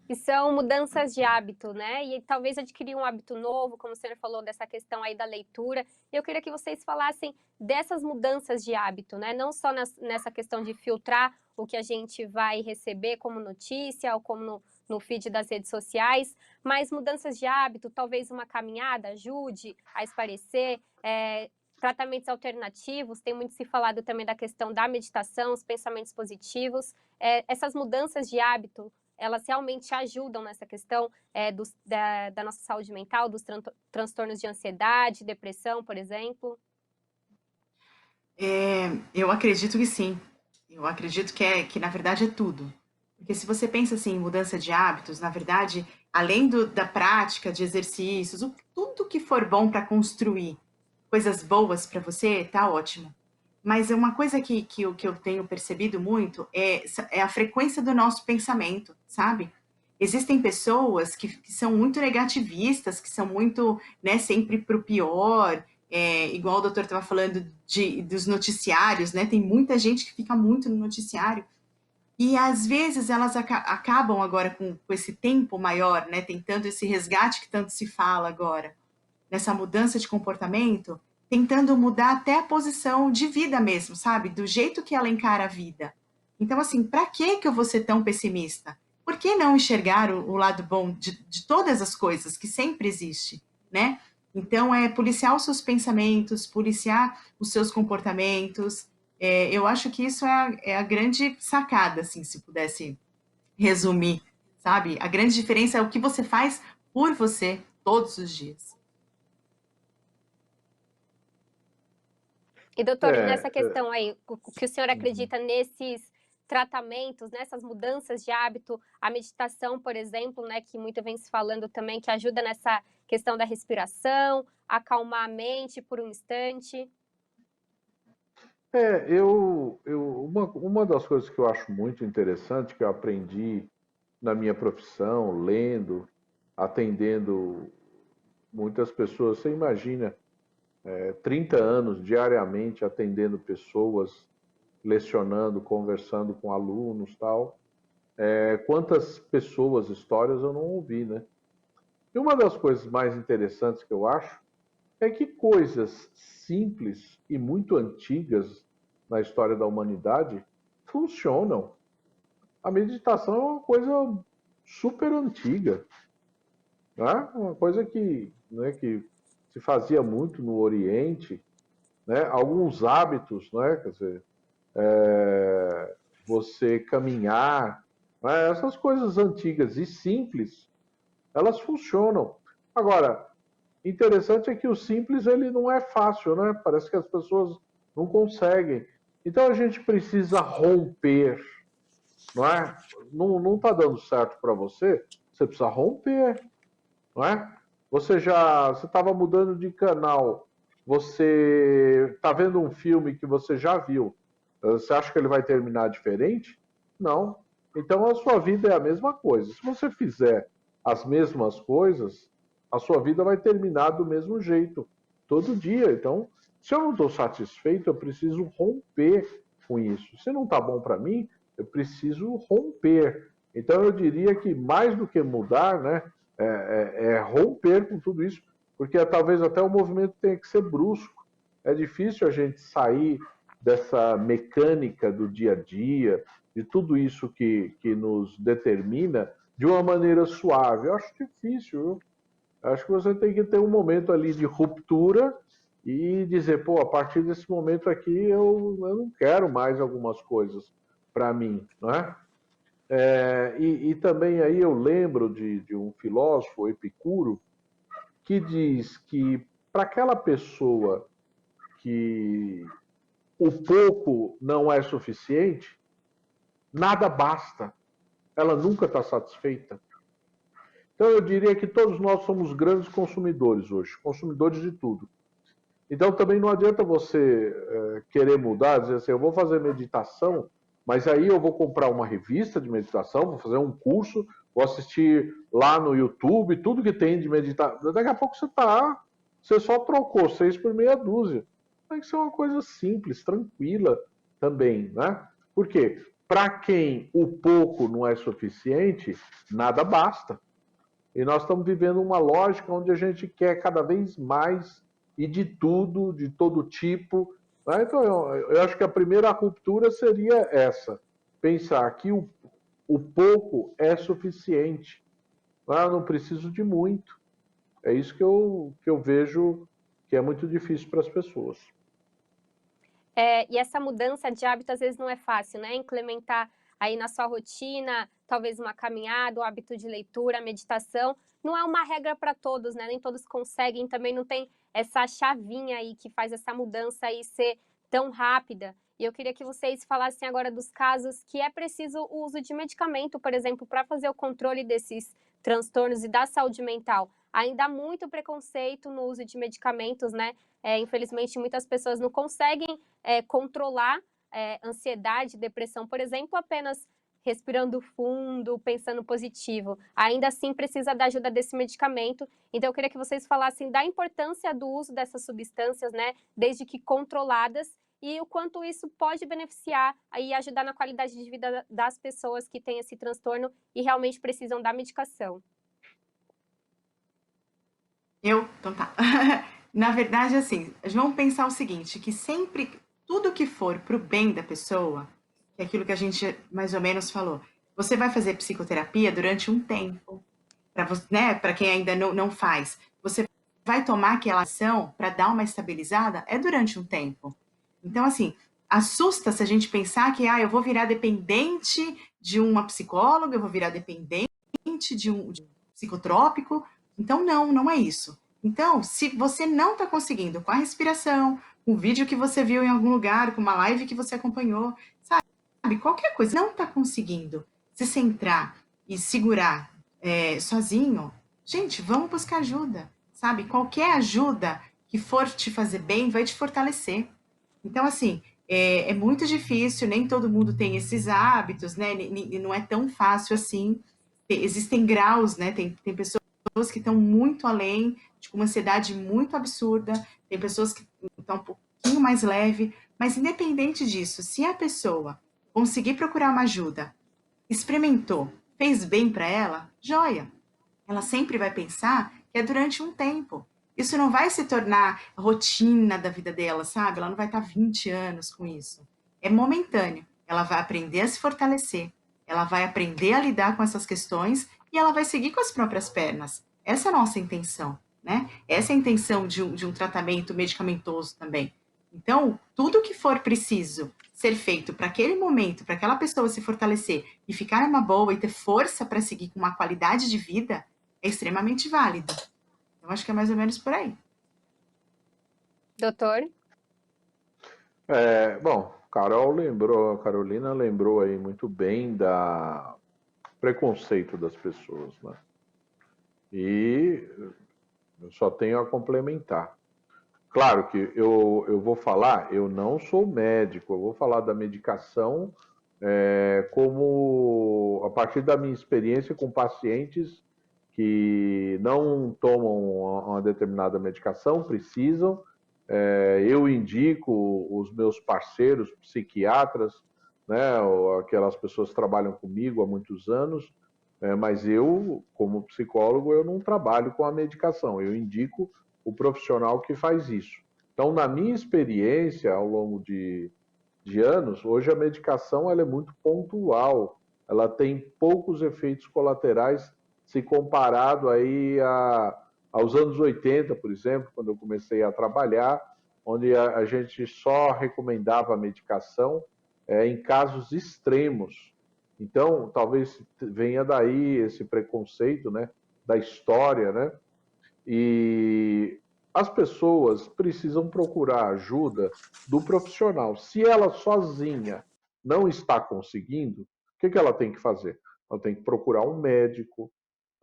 E são mudanças de hábito, né? E talvez adquirir um hábito novo, como o senhor falou dessa questão aí da leitura. Eu queria que vocês falassem dessas mudanças de hábito, né? Não só nessa questão de filtrar o que a gente vai receber como notícia ou como no feed das redes sociais, mas mudanças de hábito, talvez uma caminhada ajude a espairecer, tratamentos alternativos, tem muito se falado também da questão da meditação, os pensamentos positivos. Essas mudanças de hábito, elas realmente ajudam nessa questão da nossa saúde mental, dos transtornos de ansiedade, depressão, por exemplo? Eu acredito que sim. Eu acredito que na verdade é tudo. Porque se você pensa assim, em mudança de hábitos, na verdade, além da prática de exercícios, tudo que for bom para construir coisas boas para você, tá ótimo. Mas é uma coisa que eu tenho percebido muito é a frequência do nosso pensamento, sabe? Existem pessoas que são muito negativistas, que são muito, né, sempre para o pior, igual o doutor estava falando dos noticiários, né? Tem muita gente que fica muito no noticiário. E às vezes elas acabam agora com esse tempo maior, né? Tentando esse resgate que tanto se fala agora, nessa mudança de comportamento, tentando mudar até a posição de vida mesmo, sabe? Do jeito que ela encara a vida. Então, assim, para que eu vou ser tão pessimista? Por que não enxergar o lado bom de todas as coisas que sempre existe, né? Então, é policiar os seus pensamentos, policiar os seus comportamentos. Eu acho que isso é a grande sacada, assim, se pudesse resumir, sabe? A grande diferença é o que você faz por você todos os dias. E doutor, É, nessa questão aí, o que o senhor acredita nesses tratamentos, nessas mudanças de hábito, a meditação, por exemplo, né, que muito vem se falando também, que ajuda nessa questão da respiração, acalmar a mente por um instante? uma das coisas que eu acho muito interessante, que eu aprendi na minha profissão, lendo, atendendo muitas pessoas, você imagina, 30 anos diariamente atendendo pessoas, lecionando, conversando com alunos, tal. Quantas pessoas, histórias eu não ouvi, né? E uma das coisas mais interessantes que eu acho é que coisas simples e muito antigas na história da humanidade funcionam. A meditação é uma coisa super antiga, né? Uma coisa que, né, que se fazia muito no Oriente, né? Alguns hábitos, né? Quer dizer, você caminhar, né? Essas coisas antigas e simples, elas funcionam. Agora, interessante é que o simples ele não é fácil, né? Parece que as pessoas não conseguem. Então a gente precisa romper, não é? Não está dando certo para você, você precisa romper, não é? Você estava mudando de canal, você está vendo um filme que você já viu, você acha que ele vai terminar diferente? Não. Então a sua vida é a mesma coisa. Se você fizer as mesmas coisas, a sua vida vai terminar do mesmo jeito, todo dia. Então, se eu não estou satisfeito, eu preciso romper com isso. Se não está bom para mim, eu preciso romper. Então, eu diria que mais do que mudar, né, é romper com tudo isso, porque talvez até o movimento tenha que ser brusco. É difícil a gente sair dessa mecânica do dia a dia, de tudo isso que nos determina, de uma maneira suave. Eu acho difícil, viu? Acho que você tem que ter um momento ali de ruptura e dizer, pô, a partir desse momento aqui eu não quero mais algumas coisas para mim, não é? E também aí eu lembro de um filósofo, Epicuro, que diz que para aquela pessoa que o pouco não é suficiente, nada basta. Ela nunca está satisfeita. Então eu diria que todos nós somos grandes consumidores hoje, consumidores de tudo. Então também não adianta você querer mudar, dizer assim, eu vou fazer meditação, mas aí eu vou comprar uma revista de meditação, vou fazer um curso, vou assistir lá no YouTube, tudo que tem de meditação. Daqui a pouco você só trocou 6 por meia dúzia. Tem que ser uma coisa simples, tranquila também, né? Por quê? Para quem o pouco não é suficiente, nada basta. E nós estamos vivendo uma lógica onde a gente quer cada vez mais e de tudo, de todo tipo. Né? Então, eu acho que a primeira ruptura seria essa: pensar que o pouco é suficiente. Eu não preciso de muito. É isso que eu vejo que é muito difícil para as pessoas. E essa mudança de hábito às vezes não é fácil, né? Implementar aí na sua rotina, talvez uma caminhada, o hábito de leitura, meditação. Não é uma regra para todos, né? Nem todos conseguem, também não tem essa chavinha aí que faz essa mudança aí ser tão rápida. E eu queria que vocês falassem agora dos casos que é preciso o uso de medicamento, por exemplo, para fazer o controle desses transtornos e da saúde mental. Ainda há muito preconceito no uso de medicamentos, né? Infelizmente, muitas pessoas não conseguem controlar ansiedade, depressão, por exemplo, apenas respirando fundo, pensando positivo. Ainda assim, precisa da ajuda desse medicamento. Então, eu queria que vocês falassem da importância do uso dessas substâncias, né, desde que controladas, e o quanto isso pode beneficiar e ajudar na qualidade de vida das pessoas que têm esse transtorno e realmente precisam da medicação. Então tá. Na verdade, assim, vamos pensar o seguinte, que sempre, tudo que for pro bem da pessoa, que é aquilo que a gente mais ou menos falou, você vai fazer psicoterapia durante um tempo, né, para quem ainda não faz. Você vai tomar aquela ação para dar uma estabilizada, é durante um tempo. Então, assim, assusta se a gente pensar que eu vou virar dependente de uma psicóloga, eu vou virar dependente de um psicotrópico. Então, não é isso. Então, se você não está conseguindo com a respiração, com o vídeo que você viu em algum lugar, com uma live que você acompanhou, sabe, qualquer coisa, não está conseguindo se centrar e segurar sozinho, gente, vamos buscar ajuda, sabe? Qualquer ajuda que for te fazer bem vai te fortalecer. Então, assim, é muito difícil, nem todo mundo tem esses hábitos, né? Não é tão fácil assim. Existem graus, né? Tem pessoas que estão muito além, de uma ansiedade muito absurda, tem pessoas que estão um pouquinho mais leve, mas independente disso, se a pessoa conseguir procurar uma ajuda, experimentou, fez bem para ela, joia. Ela sempre vai pensar que é durante um tempo. Isso não vai se tornar rotina da vida dela, sabe? Ela não vai estar 20 anos com isso. É momentâneo. Ela vai aprender a se fortalecer, ela vai aprender a lidar com essas questões e ela vai seguir com as próprias pernas. Essa é a nossa intenção, né? Essa é a intenção de um tratamento medicamentoso também. Então, tudo que for preciso ser feito para aquele momento, para aquela pessoa se fortalecer e ficar numa boa e ter força para seguir com uma qualidade de vida, é extremamente válido. Eu acho que é mais ou menos por aí. Doutor? Bom, a Carolina lembrou aí muito bem da preconceito das pessoas, né? E eu só tenho a complementar. Claro que eu vou falar, eu não sou médico, eu vou falar da medicação como a partir da minha experiência com pacientes que não tomam uma determinada medicação, precisam. Eu indico os meus parceiros psiquiatras, né, ou aquelas pessoas que trabalham comigo há muitos anos, mas eu, como psicólogo, eu não trabalho com a medicação, eu indico o profissional que faz isso. Então, na minha experiência, ao longo de anos, hoje a medicação ela é muito pontual, ela tem poucos efeitos colaterais se comparado aí aos anos 80, por exemplo, quando eu comecei a trabalhar, onde a gente só recomendava a medicação em casos extremos. Então, talvez venha daí esse preconceito, né, da história, né? E as pessoas precisam procurar ajuda do profissional. Se ela sozinha não está conseguindo, o que ela tem que fazer? Ela tem que procurar um médico,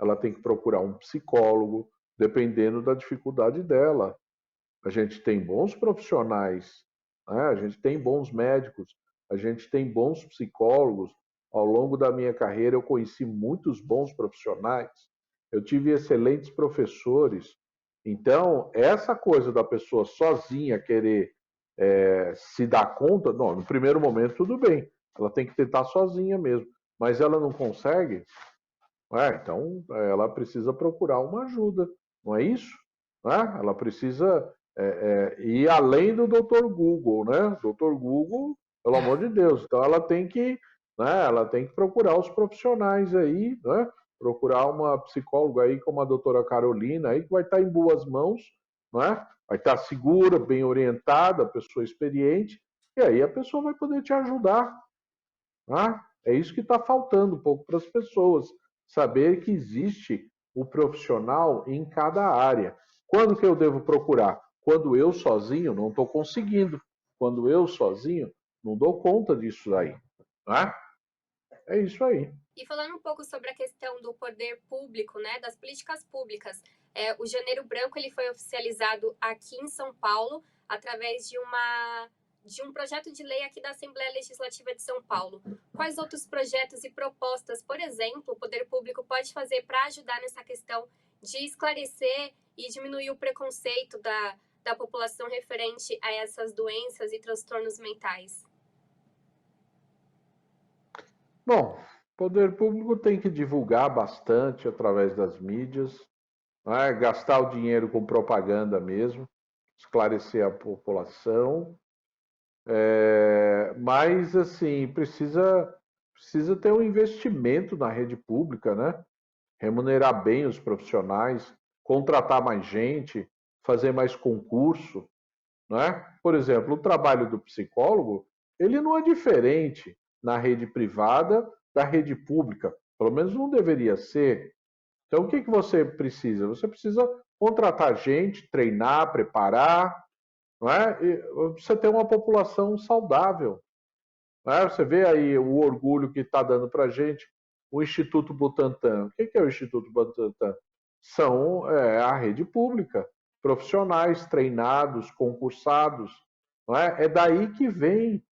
ela tem que procurar um psicólogo, dependendo da dificuldade dela. A gente tem bons profissionais, né? A gente tem bons médicos, a gente tem bons psicólogos. Ao longo da minha carreira, eu conheci muitos bons profissionais, eu tive excelentes professores. Então, essa coisa da pessoa sozinha querer se dar conta, não, no primeiro momento tudo bem, ela tem que tentar sozinha mesmo, mas ela não consegue, então ela precisa procurar uma ajuda, não é isso? Né? Ela precisa ir além do Dr. Google, né? Dr. Google, pelo amor de Deus. Então ela tem que procurar os profissionais aí, né? Procurar uma psicóloga aí como a doutora Carolina aí, que vai estar em boas mãos, né? vai estar segura, bem orientada, a pessoa experiente, e aí a pessoa vai poder te ajudar. Né? É isso que está faltando um pouco para as pessoas, saber que existe o profissional em cada área. Quando que eu devo procurar? Quando eu sozinho não estou conseguindo. Quando eu sozinho não dou conta disso aí. Né? É isso aí. E falando um pouco sobre a questão do poder público, né, das políticas públicas, o Janeiro Branco ele foi oficializado aqui em São Paulo através de um projeto de lei aqui da Assembleia Legislativa de São Paulo. Quais outros projetos e propostas, por exemplo, o poder público pode fazer para ajudar nessa questão de esclarecer e diminuir o preconceito da população referente a essas doenças e transtornos mentais? Bom, o poder público tem que divulgar bastante através das mídias, né? Gastar o dinheiro com propaganda mesmo, esclarecer a população. Mas, assim, precisa ter um investimento na rede pública, né? Remunerar bem os profissionais, contratar mais gente, fazer mais concurso, né? Por exemplo, o trabalho do psicólogo, ele não é diferente na rede privada da rede pública, pelo menos não deveria ser. Então, o que você precisa? Você precisa contratar gente, treinar, preparar, não é? E você ter uma população saudável. Não é? Você vê aí o orgulho que está dando para a gente o Instituto Butantan. O que é o Instituto Butantan? A rede pública, profissionais treinados, concursados. Não é? É daí que vem,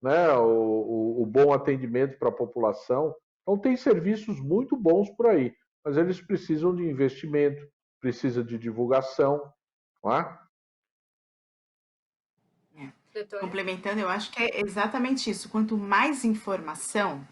né, o bom atendimento para a população. Então, tem serviços muito bons por aí, mas eles precisam de investimento, precisa de divulgação. Não é? Complementando, eu acho que é exatamente isso. Quanto mais informação,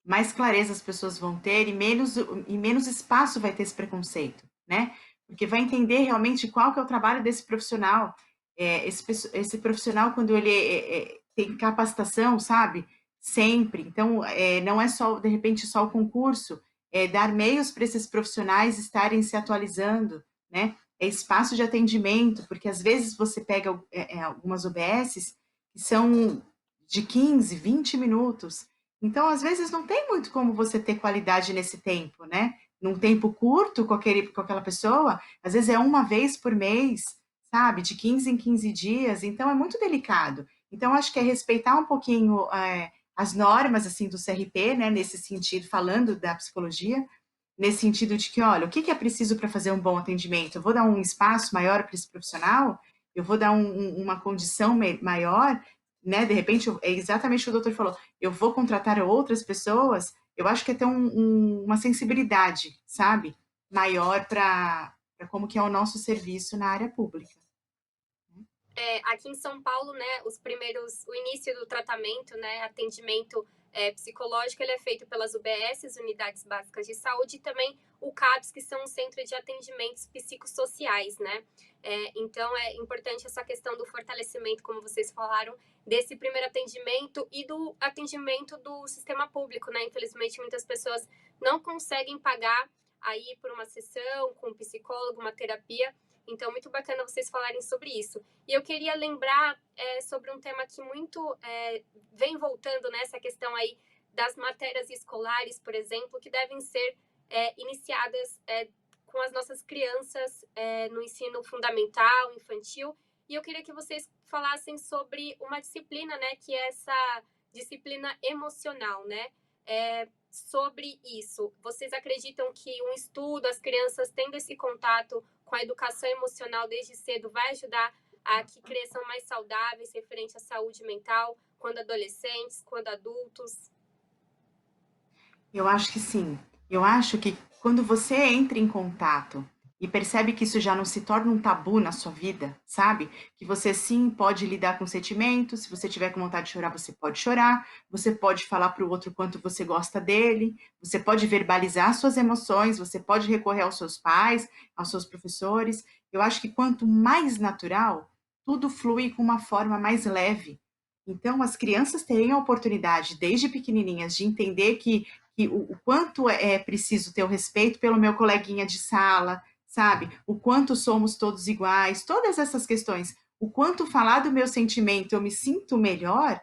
mais clareza as pessoas vão ter e menos espaço vai ter esse preconceito, né? Porque vai entender realmente qual que é o trabalho desse profissional. Esse profissional, quando ele tem capacitação, sabe? Sempre. Então, não é só, de repente, só o concurso, é dar meios para esses profissionais estarem se atualizando, né? É espaço de atendimento, porque às vezes você pega algumas OBSs que são de 15, 20 minutos. Então, às vezes, não tem muito como você ter qualidade nesse tempo, né? Num tempo curto com aquela pessoa, às vezes é uma vez por mês, sabe? De 15 em 15 dias. Então, é muito delicado. Então, acho que é respeitar um pouquinho as normas, assim, do CRP, né? Nesse sentido, falando da psicologia, nesse sentido de que, olha, o que é preciso para fazer um bom atendimento? Eu vou dar um espaço maior para esse profissional? Eu vou dar uma condição maior? Né? De repente, é exatamente o que o doutor falou, eu vou contratar outras pessoas, eu acho que é ter uma sensibilidade, sabe? Maior para como que é o nosso serviço na área pública. Aqui em São Paulo, né, o início do tratamento, né, atendimento psicológico, ele é feito pelas UBSs, Unidades Básicas de Saúde, e também o CAPS, que são os Centros de Atendimentos Psicossociais, né? Então, é importante essa questão do fortalecimento, como vocês falaram, desse primeiro atendimento e do atendimento do sistema público, né? Infelizmente, muitas pessoas não conseguem pagar aí por uma sessão com um psicólogo, uma terapia. Então, muito bacana vocês falarem sobre isso. E eu queria lembrar sobre um tema que muito vem voltando nessa questão aí das matérias escolares, por exemplo, que devem ser iniciadas com as nossas crianças no ensino fundamental, infantil. E eu queria que vocês falassem sobre uma disciplina, né, que é essa disciplina emocional, né? Sobre isso, vocês acreditam que um estudo, as crianças tendo esse contato com a educação emocional desde cedo vai ajudar a que cresçam mais saudáveis referente à saúde mental, quando adolescentes, quando adultos? Eu acho que sim. Eu acho que quando você entra em contato e percebe que isso já não se torna um tabu na sua vida, sabe? Que você sim pode lidar com sentimentos, se você tiver com vontade de chorar, você pode chorar, você pode falar para o outro quanto você gosta dele, você pode verbalizar suas emoções, você pode recorrer aos seus pais, aos seus professores. Eu acho que quanto mais natural, tudo flui com uma forma mais leve. Então, as crianças terem a oportunidade, desde pequenininhas, de entender que o quanto é preciso ter o respeito pelo meu coleguinha de sala, sabe? O quanto somos todos iguais, todas essas questões. O quanto falar do meu sentimento, eu me sinto melhor,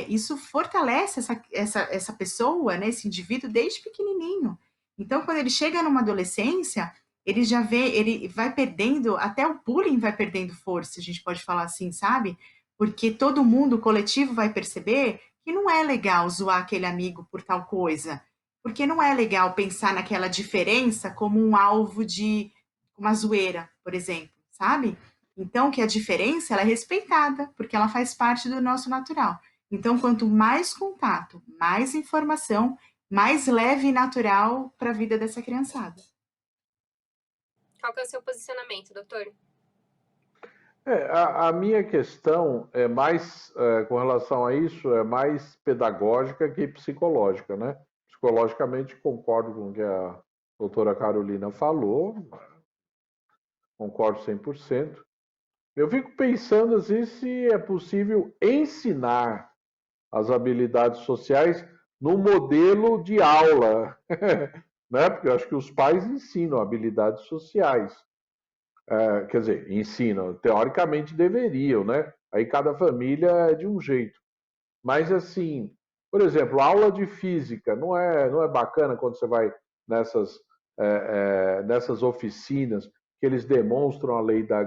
isso fortalece essa pessoa, né, esse indivíduo, desde pequenininho. Então, quando ele chega numa adolescência, ele já vê, ele vai perdendo, até o bullying vai perdendo força, a gente pode falar assim, sabe? Porque todo mundo, o coletivo, vai perceber que não é legal zoar aquele amigo por tal coisa, porque não é legal pensar naquela diferença como um alvo de uma zoeira, por exemplo, sabe? Então, que a diferença ela é respeitada, porque ela faz parte do nosso natural. Então, quanto mais contato, mais informação, mais leve e natural para a vida dessa criançada. Qual que é o seu posicionamento, doutor? A minha questão é mais, com relação a isso, é mais pedagógica que psicológica, né? Psicologicamente, concordo com o que a doutora Carolina falou, concordo 100%. Eu fico pensando assim, se é possível ensinar as habilidades sociais no modelo de aula, né? Porque eu acho que os pais ensinam habilidades sociais. Quer dizer, ensinam, teoricamente deveriam, né? Aí cada família é de um jeito. Mas assim, por exemplo, a aula de física não é bacana quando você vai nessas, nessas oficinas que eles demonstram a lei da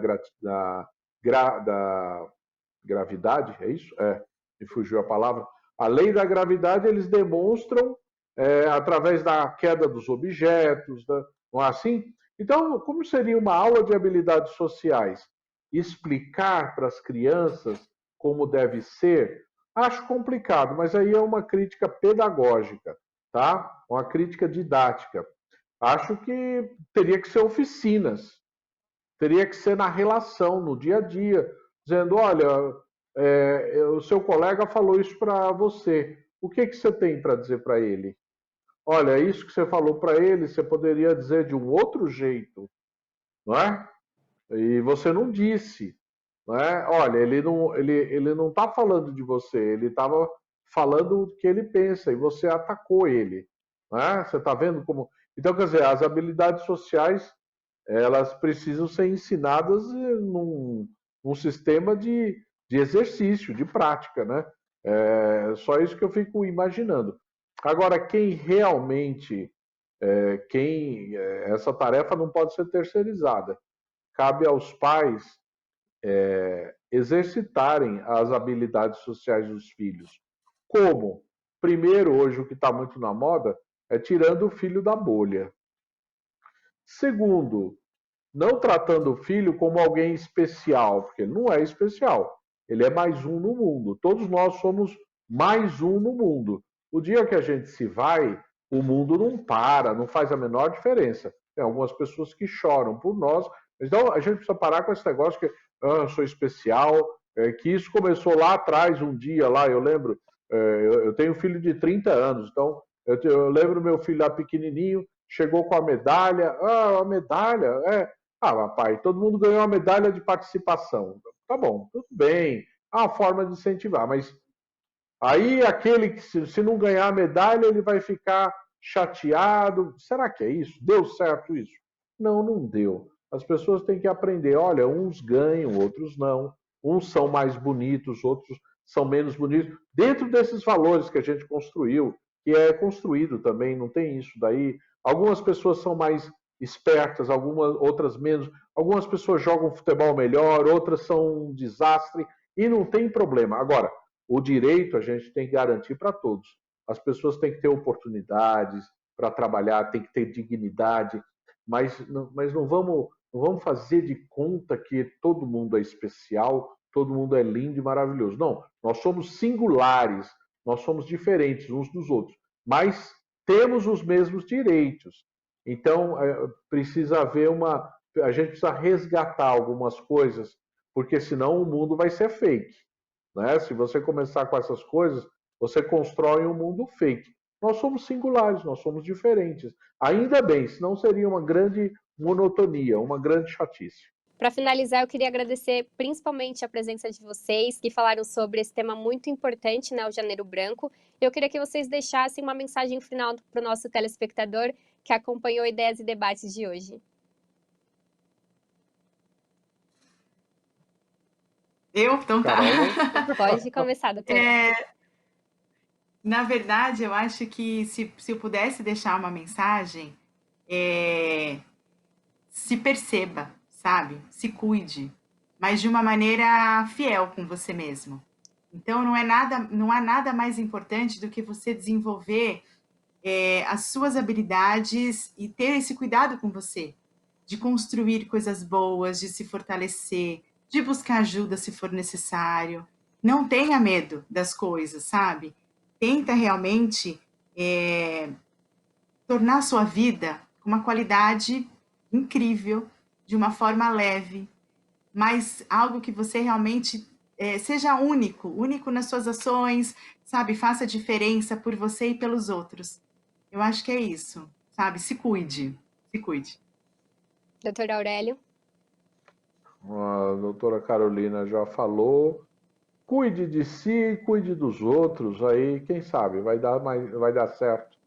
gravidade, é isso? Me fugiu a palavra. A lei da gravidade eles demonstram através da queda dos objetos, não é assim? Então, como seria uma aula de habilidades sociais? Explicar para as crianças como deve ser? Acho complicado, mas aí é uma crítica pedagógica, tá? Uma crítica didática. Acho que teria que ser oficinas, teria que ser na relação, no dia a dia, dizendo, olha, o seu colega falou isso para você, o que, que você tem para dizer para ele? Olha, isso que você falou para ele, você poderia dizer de um outro jeito, não é? E você não disse, não é? Olha, ele não está falando de você, ele estava falando o que ele pensa e você atacou ele, não é? Você está vendo como? Então, quer dizer, as habilidades sociais elas precisam ser ensinadas num sistema de exercício, de prática, né? Só isso que eu fico imaginando. Agora, quem realmente, essa tarefa não pode ser terceirizada. Cabe aos pais exercitarem as habilidades sociais dos filhos. Como? Primeiro, hoje o que está muito na moda é tirando o filho da bolha. Segundo, não tratando o filho como alguém especial, porque ele não é especial. Ele é mais um no mundo. Todos nós somos mais um no mundo. O dia que a gente se vai, o mundo não para, não faz a menor diferença. Tem algumas pessoas que choram por nós, então a gente precisa parar com esse negócio que eu sou especial, que isso começou lá atrás, um dia lá, eu lembro, eu tenho um filho de 30 anos, então eu lembro meu filho lá pequenininho, chegou com a medalha, a medalha, papai, todo mundo ganhou uma medalha de participação. Tá bom, tudo bem. É uma forma de incentivar, mas aí aquele que se não ganhar a medalha, ele vai ficar chateado. Será que é isso? Deu certo isso? Não, não deu. As pessoas têm que aprender. Olha, uns ganham, outros não. Uns são mais bonitos, outros são menos bonitos. Dentro desses valores que a gente construiu, que é construído também, não tem isso daí. Algumas pessoas são mais espertas, algumas outras menos. Algumas pessoas jogam futebol melhor, outras são um desastre e não tem problema. Agora, o direito a gente tem que garantir para todos. As pessoas têm que ter oportunidades para trabalhar, têm que ter dignidade, mas não vamos fazer de conta que todo mundo é especial, todo mundo é lindo e maravilhoso. Não, nós somos singulares, nós somos diferentes uns dos outros, mas temos os mesmos direitos. Então, precisa haver a gente precisa resgatar algumas coisas, porque senão o mundo vai ser fake. Né? Se você começar com essas coisas, você constrói um mundo fake. Nós somos singulares, nós somos diferentes. Ainda bem, senão seria uma grande monotonia, uma grande chatice. Para finalizar, eu queria agradecer principalmente a presença de vocês, que falaram sobre esse tema muito importante, né, o Janeiro Branco. Eu queria que vocês deixassem uma mensagem final para o nosso telespectador que acompanhou Ideias e Debates de hoje. Eu? Então tá. Carol? Pode começar, doutora. Na verdade, eu acho que se eu pudesse deixar uma mensagem, é, se perceba, sabe? Se cuide, mas de uma maneira fiel com você mesmo. Então, não há nada mais importante do que você desenvolver as suas habilidades e ter esse cuidado com você, de construir coisas boas, de se fortalecer, de buscar ajuda se for necessário. Não tenha medo das coisas, sabe? Tenta realmente tornar a sua vida com uma qualidade incrível, de uma forma leve, mas algo que você realmente seja único, único nas suas ações, sabe? Faça diferença por você e pelos outros. Eu acho que é isso, sabe? Se cuide, se cuide. Doutor Aurélio. A doutora Carolina já falou. Cuide de si, cuide dos outros, aí quem sabe vai dar certo.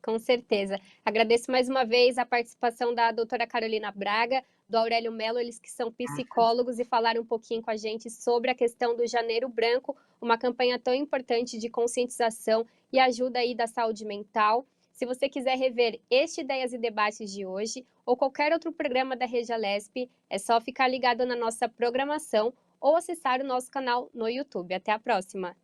Com certeza. Agradeço mais uma vez a participação da doutora Carolina Braga, do Aurélio Mello, eles que são psicólogos e falaram um pouquinho com a gente sobre a questão do Janeiro Branco, uma campanha tão importante de conscientização e ajuda aí da saúde mental. Se você quiser rever este Ideias e Debates de hoje ou qualquer outro programa da Rede Alesp, é só ficar ligado na nossa programação ou acessar o nosso canal no YouTube. Até a próxima!